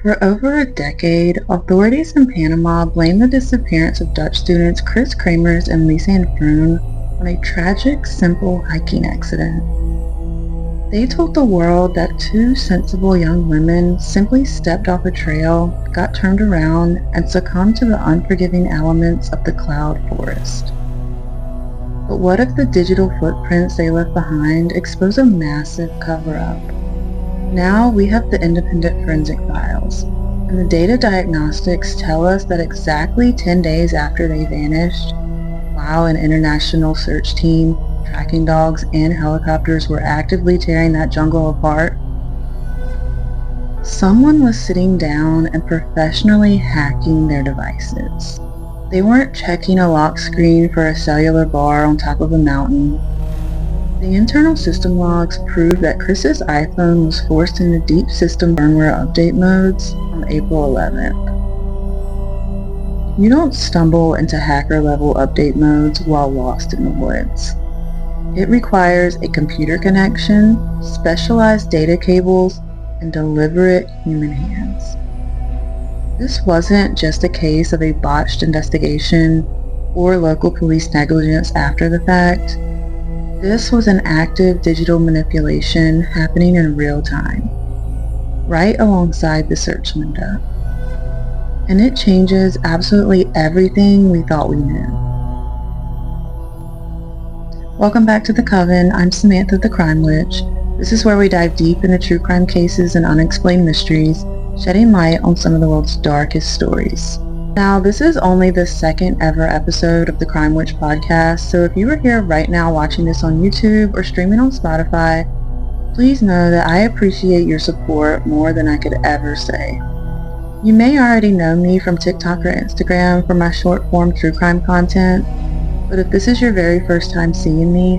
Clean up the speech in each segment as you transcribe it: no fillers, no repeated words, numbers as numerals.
For over a decade, authorities in Panama blamed the disappearance of Dutch students Kris Kremers and Lisanne Froon on a tragic, simple hiking accident. They told the world that two sensible young women simply stepped off a trail, got turned around, and succumbed to the unforgiving elements of the cloud forest. But what if the digital footprints they left behind expose a massive cover-up? Now we have the independent forensic files, and the data diagnostics tell us that exactly 10 days after they vanished, while an international search team, tracking dogs, and helicopters were actively tearing that jungle apart, someone was sitting down and professionally hacking their devices. They weren't checking a lock screen for a cellular bar on top of a mountain. The internal system logs proved that Kris's iPhone was forced into deep system firmware update modes on April 11th. You don't stumble into hacker-level update modes while lost in the woods. It requires a computer connection, specialized data cables, and deliberate human hands. This wasn't just a case of a botched investigation or local police negligence after the fact. This was an active digital manipulation happening in real time, right alongside the search window. And it changes absolutely everything we thought we knew. Welcome back to The Coven. I'm Samantha the Crime Witch. This is where we dive deep into true crime cases and unexplained mysteries, shedding light on some of the world's darkest stories. Now, this is only the second ever episode of the Crime Witch podcast, so if you are here right now watching this on YouTube or streaming on Spotify, please know that I appreciate your support more than I could ever say. You may already know me from TikTok or Instagram for my short-form true crime content, but if this is your very first time seeing me,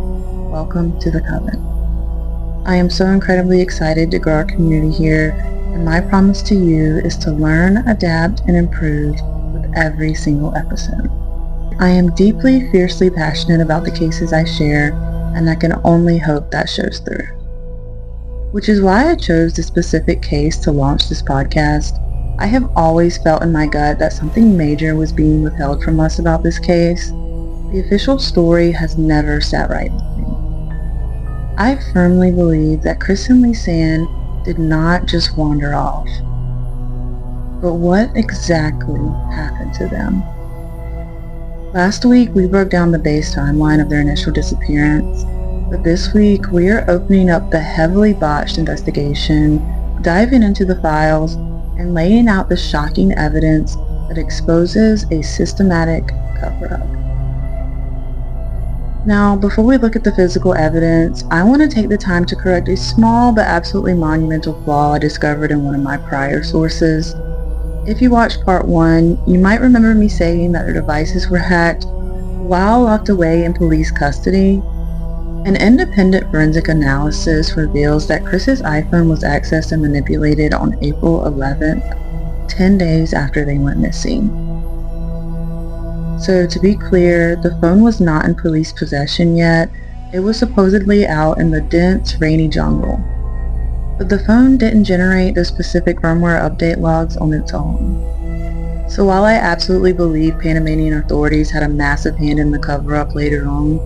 welcome to the Coven. I am so incredibly excited to grow our community here, and my promise to you is to learn, adapt, and improve with every single episode. I am deeply, fiercely passionate about the cases I share, and I can only hope that shows through. Which is why I chose this specific case to launch this podcast. I have always felt in my gut that something major was being withheld from us about this case. The official story has never sat right with me. I firmly believe that Kris and Lisanne did not just wander off. But what exactly happened to them? Last week we broke down the base timeline of their initial disappearance, but this week we are opening up the heavily botched investigation, diving into the files, and laying out the shocking evidence that exposes a systematic cover-up. Now, before we look at the physical evidence, I want to take the time to correct a small but absolutely monumental flaw I discovered in one of my prior sources. If you watched part 1, you might remember me saying that their devices were hacked while locked away in police custody. An independent forensic analysis reveals that Kris's iPhone was accessed and manipulated on April 11th, 10 days after they went missing. So to be clear, the phone was not in police possession yet. It was supposedly out in the dense, rainy jungle. But the phone didn't generate those specific firmware update logs on its own. So while I absolutely believe Panamanian authorities had a massive hand in the cover-up later on,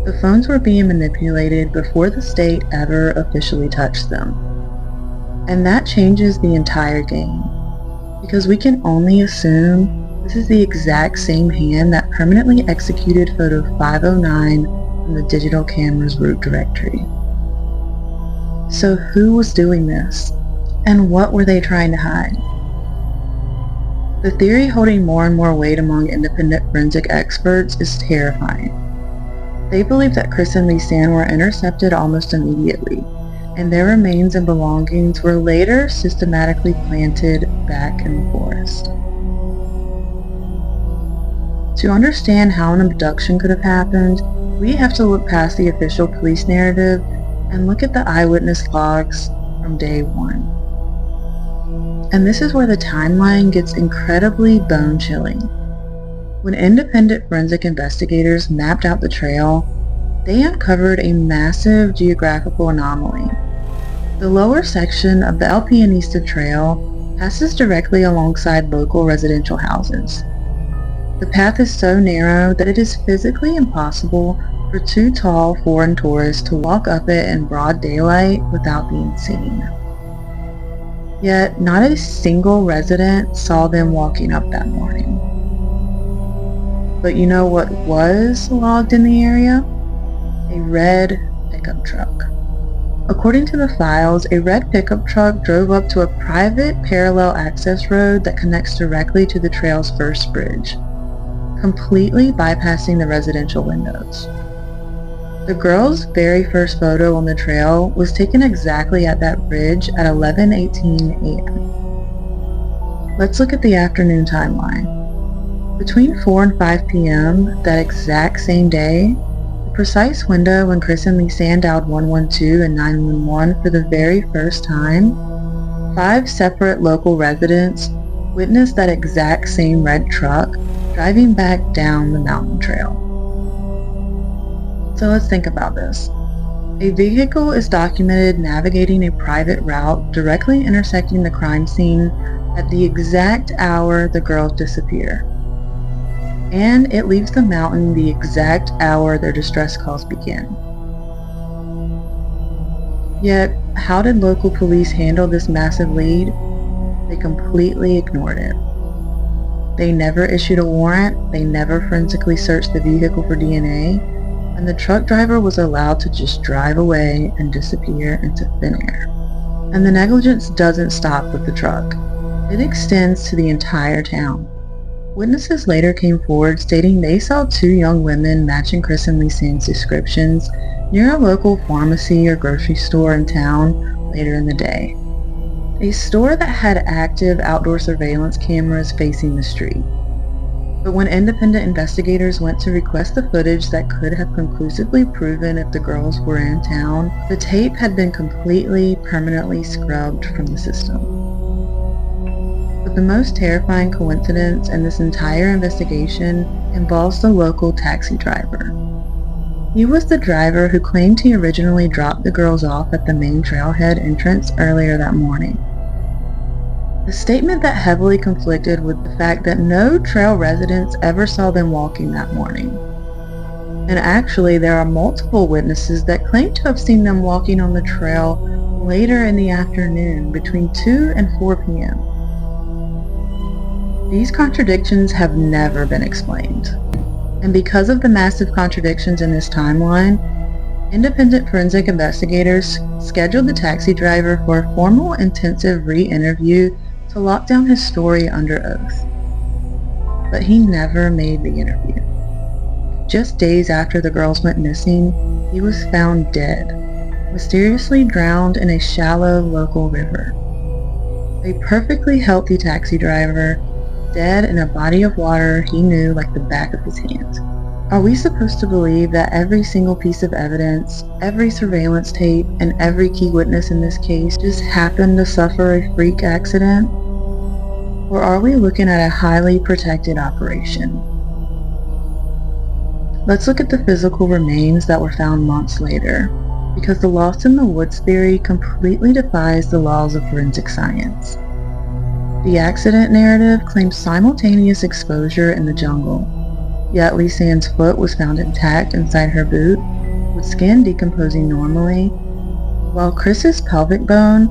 the phones were being manipulated before the state ever officially touched them. And that changes the entire game, because we can only assume this is the exact same hand that permanently executed photo 509 from the digital camera's root directory. So who was doing this? And what were they trying to hide? The theory holding more and more weight among independent forensic experts is terrifying. They believe that Kris and Lisanne were intercepted almost immediately, and their remains and belongings were later systematically planted back in the forest. To understand how an abduction could have happened, we have to look past the official police narrative and look at the eyewitness logs from day one. And this is where the timeline gets incredibly bone-chilling. When independent forensic investigators mapped out the trail, they uncovered a massive geographical anomaly. The lower section of the El Pianista Trail passes directly alongside local residential houses. The path is so narrow that it is physically impossible for two tall foreign tourists to walk up it in broad daylight without being seen. Yet, not a single resident saw them walking up that morning. But you know what was logged in the area? A red pickup truck. According to the files, a red pickup truck drove up to a private parallel access road that connects directly to the trail's first bridge, completely bypassing the residential windows. The girl's very first photo on the trail was taken exactly at that bridge at 11:18 a.m. Let's look at the afternoon timeline. Between 4 and 5 p.m. that exact same day, the precise window when Kris and Lisanne dialed 112 and 911 for the very first time, 5 separate local residents witnessed that exact same red truck driving back down the mountain trail. So let's think about this. A vehicle is documented navigating a private route directly intersecting the crime scene at the exact hour the girls disappear. And it leaves the mountain the exact hour their distress calls begin. Yet, how did local police handle this massive lead? They completely ignored it. They never issued a warrant, they never forensically searched the vehicle for DNA, and the truck driver was allowed to just drive away and disappear into thin air. And the negligence doesn't stop with the truck. It extends to the entire town. Witnesses later came forward stating they saw 2 young women matching Kris and Lisanne's descriptions near a local pharmacy or grocery store in town later in the day. A store that had active outdoor surveillance cameras facing the street. But when independent investigators went to request the footage that could have conclusively proven if the girls were in town, the tape had been completely, permanently scrubbed from the system. But the most terrifying coincidence in this entire investigation involves the local taxi driver. He was the driver who claimed he originally dropped the girls off at the main trailhead entrance earlier that morning. A statement that heavily conflicted with the fact that no trail residents ever saw them walking that morning. And actually, there are multiple witnesses that claim to have seen them walking on the trail later in the afternoon between 2 and 4 p.m. These contradictions have never been explained. And because of the massive contradictions in this timeline, independent forensic investigators scheduled the taxi driver for a formal intensive re-interview to lock down his story under oath. But he never made the interview. Just days after the girls went missing, he was found dead, mysteriously drowned in a shallow local river. A perfectly healthy taxi driver, dead in a body of water he knew like the back of his hand. Are we supposed to believe that every single piece of evidence, every surveillance tape, and every key witness in this case just happened to suffer a freak accident? Or are we looking at a highly protected operation? Let's look at the physical remains that were found months later, because the lost in the woods theory completely defies the laws of forensic science. The accident narrative claims simultaneous exposure in the jungle. Yet Lisanne's foot was found intact inside her boot, with skin decomposing normally, while Kris's pelvic bone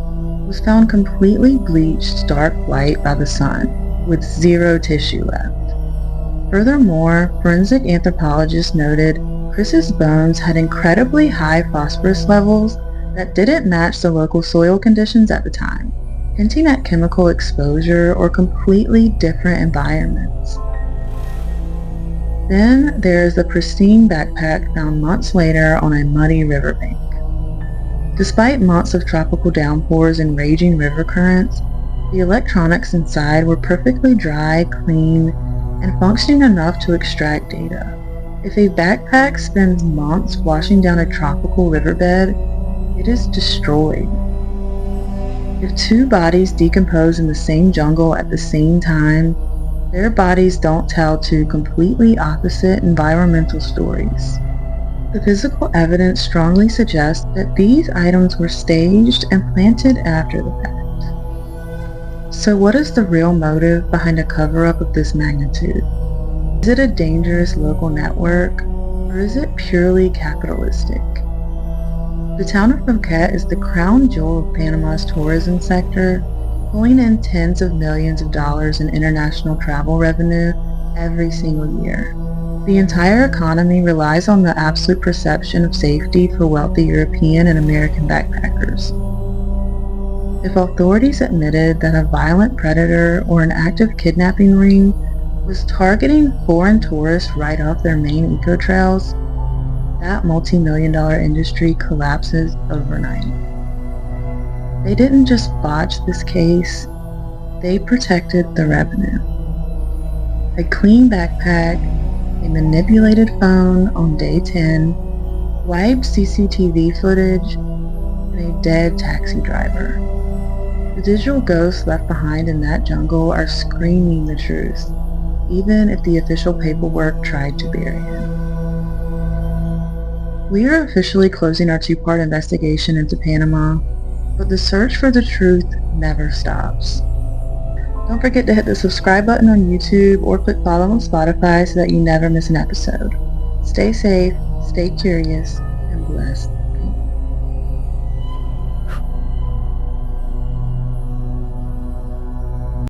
was found completely bleached dark white by the sun, with 0 tissue left. Furthermore, forensic anthropologists noted Kris's bones had incredibly high phosphorus levels that didn't match the local soil conditions at the time, hinting at chemical exposure or completely different environments. Then there is the pristine backpack found months later on a muddy riverbank. Despite months of tropical downpours and raging river currents, the electronics inside were perfectly dry, clean, and functioning enough to extract data. If a backpack spends months washing down a tropical riverbed, it is destroyed. If 2 bodies decompose in the same jungle at the same time, their bodies don't tell 2 completely opposite environmental stories. The physical evidence strongly suggests that these items were staged and planted after the fact. So what is the real motive behind a cover-up of this magnitude? Is it a dangerous local network, or is it purely capitalistic? The town of Phuket is the crown jewel of Panama's tourism sector, pulling in tens of millions of dollars in international travel revenue every single year. The entire economy relies on the absolute perception of safety for wealthy European and American backpackers. If authorities admitted that a violent predator or an active kidnapping ring was targeting foreign tourists right off their main eco-trails, that multi-million-dollar industry collapses overnight. They didn't just botch this case, they protected the revenue. A clean backpack, a manipulated phone on day 10, wiped CCTV footage, and a dead taxi driver. The digital ghosts left behind in that jungle are screaming the truth, even if the official paperwork tried to bury it. We are officially closing our two-part investigation into Panama, but the search for the truth never stops. Don't forget to hit the subscribe button on YouTube or click follow on Spotify so that you never miss an episode. Stay safe, stay curious, and blessed.